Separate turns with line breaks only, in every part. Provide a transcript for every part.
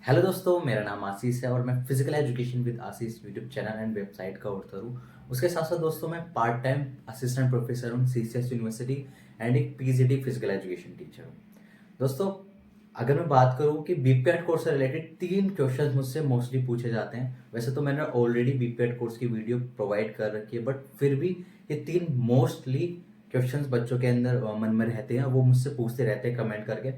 Hello दोस्तों, मेरा नाम आशीष है और मैं physical education with Ashish YouTube channel and website का ऑथर हूँ। उसके साथ साथ दोस्तों मैं पार्ट टाइम असिस्टेंट प्रोफेसर हूँ सीसीएस यूनिवर्सिटी एंड एक पीजीटी फिजिकल एजुकेशन टीचर हूँ। दोस्तों, अगर मैं बात करूँ कि बीपीएड कोर्स से रिलेटेड 3 क्वेश्चंस मुझसे मोस्टली पूछे जाते हैं। वैसे तो मैंने ऑलरेडी बीपीएड कोर्स की वीडियो प्रोवाइड कर रखी है, बट फिर भी ये 3 मोस्टली क्वेश्चंस बच्चों के अंदर मन में रहते हैं, वो मुझसे पूछते रहते हैं कमेंट करके।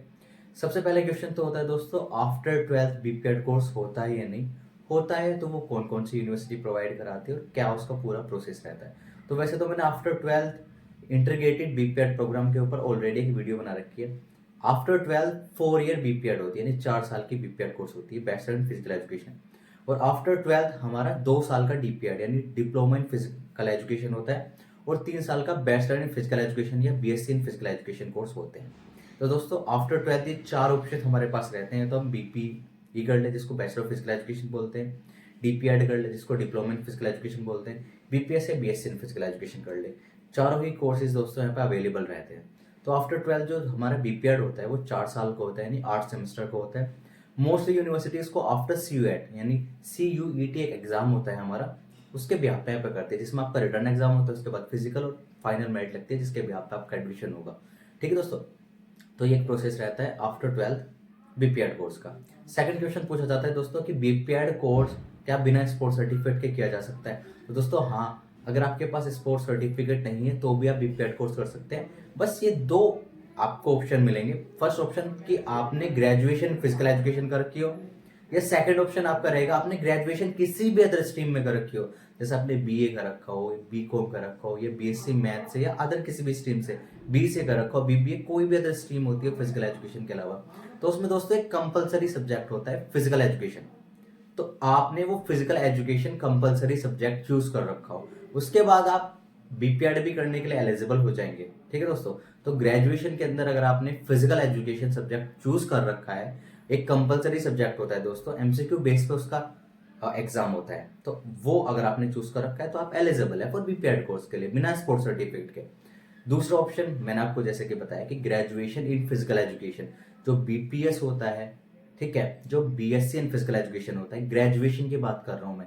सबसे पहले क्वेश्चन तो होता है दोस्तों, आफ्टर 12th बीपीएड कोर्स होता है या नहीं होता है, तो वो कौन कौन सी यूनिवर्सिटी प्रोवाइड कराती है और क्या उसका पूरा प्रोसेस रहता है। तो वैसे तो मैंने after 12th integrated BPEd programme के ऊपर ऑलरेडी एक वीडियो बना रखी है। आफ्टर 12th 4 ईयर बीपीएड होती है, यानी 4 साल की बीपीएड कोर्स होती है, बैचलर इन फिजिकल एजुकेशन। और आफ्टर 12th हमारा 2 साल का डीपीएड यानी डिप्लोमा इन फिजिकल एजुकेशन होता है, और 3 साल का बैचलर इन फिजिकल एजुकेशन या BSc in physical education course होते हैं। तो दोस्तों, आफ्टर 12th ये 4 ऑप्शन हमारे पास रहते हैं। तो हम बीपी कर ले जिसको बैचलर ऑफ फिजिकल एजुकेशन बोलते हैं, डीपीएड कर ले जिसको डिप्लोमा इन फिजिकल एजुकेशन बोलते हैं, बीपीएस या बीएससी इन फिजिकल एजुकेशन कर ले। चारों ही कोर्सेज दोस्तों यहाँ पे अवेलेबल रहते हैं। तो आफ्टर 12th जो हमारा बीपीएड होता है वो 4 साल का होता है, यानी 8 सेमेस्टर का होता है। मोस्टली यूनिवर्सिटीज को आफ्टर सीयूएट यानी सीयूईटी एक एग्जाम होता है हमारा, उसके बिहाफ पे यहाँ पे करते हैं, जिसमें आपका रिटर्न एग्जाम होता है, उसके बाद फिजिकल और फाइनल मेरिट लगती है, जिसके बिहाफ पे आपका एडमिशन होगा। ठीक है दोस्तों, तो ये एक प्रोसेस रहता है आफ्टर 12th बीपीएड कोर्स का। सेकंड क्वेश्चन पूछा जाता है दोस्तों कि बीपीएड कोर्स क्या बिना स्पोर्ट्स सर्टिफिकेट के किया जा सकता है। तो दोस्तों हाँ, अगर आपके पास स्पोर्ट्स सर्टिफिकेट नहीं है तो भी आप बीपीएड कोर्स कर सकते हैं। बस ये 2 आपको ऑप्शन मिलेंगे। फर्स्ट ऑप्शन कि आपने ग्रेजुएशन फिजिकल एजुकेशन कर रखी हो, या सेकंड ऑप्शन आपका रहेगा आपने ग्रेजुएशन किसी भी अदर स्ट्रीम में कर रखी हो, जैसे आपने बीए कर रखा हो, बीकॉम कर रखा हो, या बीएससी मैथ से या अदर किसी भी स्ट्रीम से, बी से कर रखा हो, बीबीए, कोई भी अदर स्ट्रीम होती है फिजिकल एजुकेशन के अलावा। तो उसमें दोस्तों एक कंपलसरी सब्जेक्ट होता है फिजिकल एजुकेशन। तो आपने वो physical education compulsory subject choose कर रखा हो, उसके बाद आप बीपीएड भी करने के लिए एलिजिबल हो जाएंगे। ठीक है दोस्तों, तो ग्रेजुएशन के अंदर अगर आपने फिजिकल एजुकेशन सब्जेक्ट चूज कर रखा है, एक कंपलसरी सब्जेक्ट होता है दोस्तों, एमसीक्यू बेस पे उसका एग्जाम होता है, तो वो अगर आपने चूज कर रखा है तो आप एलिजिबल है फॉर बीपीएड कोर्स के लिए बिना स्पोर्ट्स सर्टिफिकेट के। दूसरा ऑप्शन मैंने आपको जैसे कि बताया कि ग्रेजुएशन इन फिजिकल एजुकेशन, जो बीपीएस होता है, ठीक है, जो बीएससी इन फिजिकल एजुकेशन होता है, ग्रेजुएशन की बात कर रहा हूं मैं,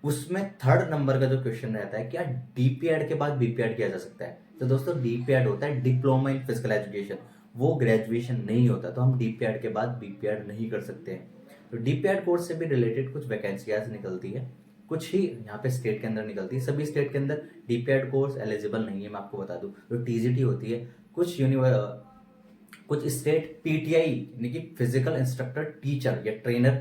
उसमें थर्ड नंबर का जो क्वेश्चन रहता है, क्या डीपीएड के बाद बीपीएड किया जा सकता है। तो दोस्तों डीपीएड होता है डिप्लोमा इन फिजिकल एजुकेशन, वो ग्रेजुएशन नहीं होता, तो हम डीपीएड के बाद बीपीएड नहीं कर सकते हैं। तो डीपीएड कोर्स से भी रिलेटेड कुछ वैकेंसियाज निकलती है, कुछ ही यहाँ पे स्टेट के अंदर निकलती है, सभी स्टेट के अंदर डीपीएड कोर्स एलिजिबल नहीं है। मैं आपको बता दूं, जो टीजीटी होती है, कुछ स्टेट पीटीआई यानी कि फिजिकल इंस्ट्रक्टर टीचर या ट्रेनर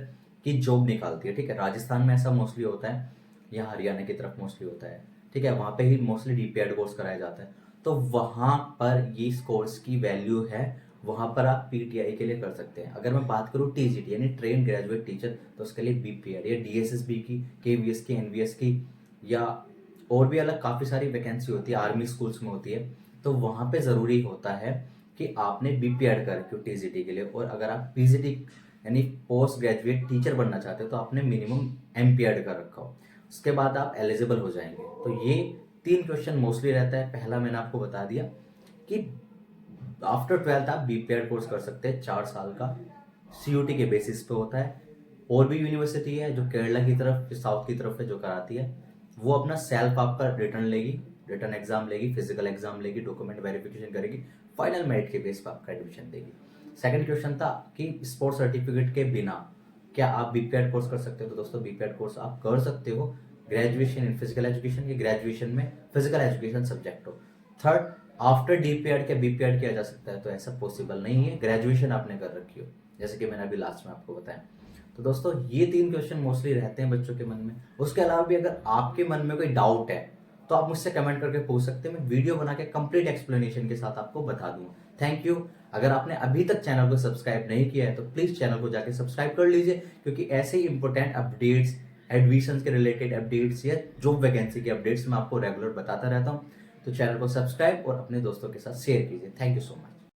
की जॉब निकालती है। ठीक है, राजस्थान में ऐसा मोस्टली होता है, या हरियाणा की तरफ मोस्टली होता है। ठीक है, वहां पे ही मोस्टली डीपीएड कोर्स कराया जाता है, तो वहां पर ये इस कोर्स की वैल्यू है, वहां पर आप पीटीआई के लिए कर सकते हैं। अगर मैं बात करूं टीजीटी यानी ट्रेन ग्रेजुएट टीचर, तो उसके लिए बीपीएड या डीएसएसबी की, केवीएस की, एनवीएस की, या और भी अलग काफी सारी वैकेंसी होती है, आर्मी स्कूल्स में होती है, तो वहां पे जरूरी होता है कि आपने बीपीएड कर रखी हो टीजीटी के लिए। और अगर आप पीजीटी यानी पोस्ट ग्रेजुएट टीचर बनना चाहते हो तो आपने मिनिमम एमपीएड कर रखा हो, उसके बाद आप एलिजिबल हो जाएंगे। तो ये 3 क्वेश्चन मोस्टली रहता है। पहला मैंने आपको बता दिया कि आफ्टर 12th आप बीपीएड कोर्स कर सकते हैं, 4 साल का, सीयूटी के बेसिस पे होता है। और भी यूनिवर्सिटी है जो केरला की तरफ, साउथ की तरफ है, जो कराती है, वो अपना सेल्फ आपका रिटर्न लेगी, रिटर्न एग्जाम लेगी, फिजिकल एग्जाम लेगी, डॉक्यूमेंट वेरिफिकेशन करेगी, फाइनल मेरिट के बेस पर आपका एडमिशन देगी। सेकंड क्वेश्चन था कि स्पोर्ट्स सर्टिफिकेट के बिना क्या आप बीपीएड कोर्स कर सकते हो। तो दोस्तों बीपीएड कोर्स आप कर सकते हो, ग्रेजुएशन इन फिजिकल एजुकेशन या ग्रेजुएशन में फिजिकल एजुकेशन सब्जेक्ट हो। थर्ड, आफ्टर डीपीएड क्या बीपीएड किया जा सकता है, तो ऐसा पॉसिबल नहीं है, ग्रेजुएशन आपने कर रखी हो, जैसे कि मैंने अभी लास्ट में आपको बताया। तो दोस्तों ये 3 क्वेश्चन मोस्टली रहते हैं बच्चों के मन में। उसके अलावा भी अगर आपके मन में कोई डाउट है तो आप मुझसे कमेंट करके पूछ सकते हैं, मैं वीडियो बना के कंप्लीट एक्सप्लेनेशन के साथ आपको बता दूंगा। Thank you. अगर आपने अभी तक चैनल को सब्सक्राइब नहीं किया है तो प्लीज चैनल को जाके सब्सक्राइब कर लीजिए, क्योंकि ऐसे ही इंपॉर्टेंट अपडेट्स, एडमिशन के रिलेटेड अपडेट्स या जॉब वैकेंसी के अपडेट्स मैं आपको रेगुलर बताता रहता हूँ। तो चैनल को सब्सक्राइब और अपने दोस्तों के साथ शेयर कीजिए। Thank you so much.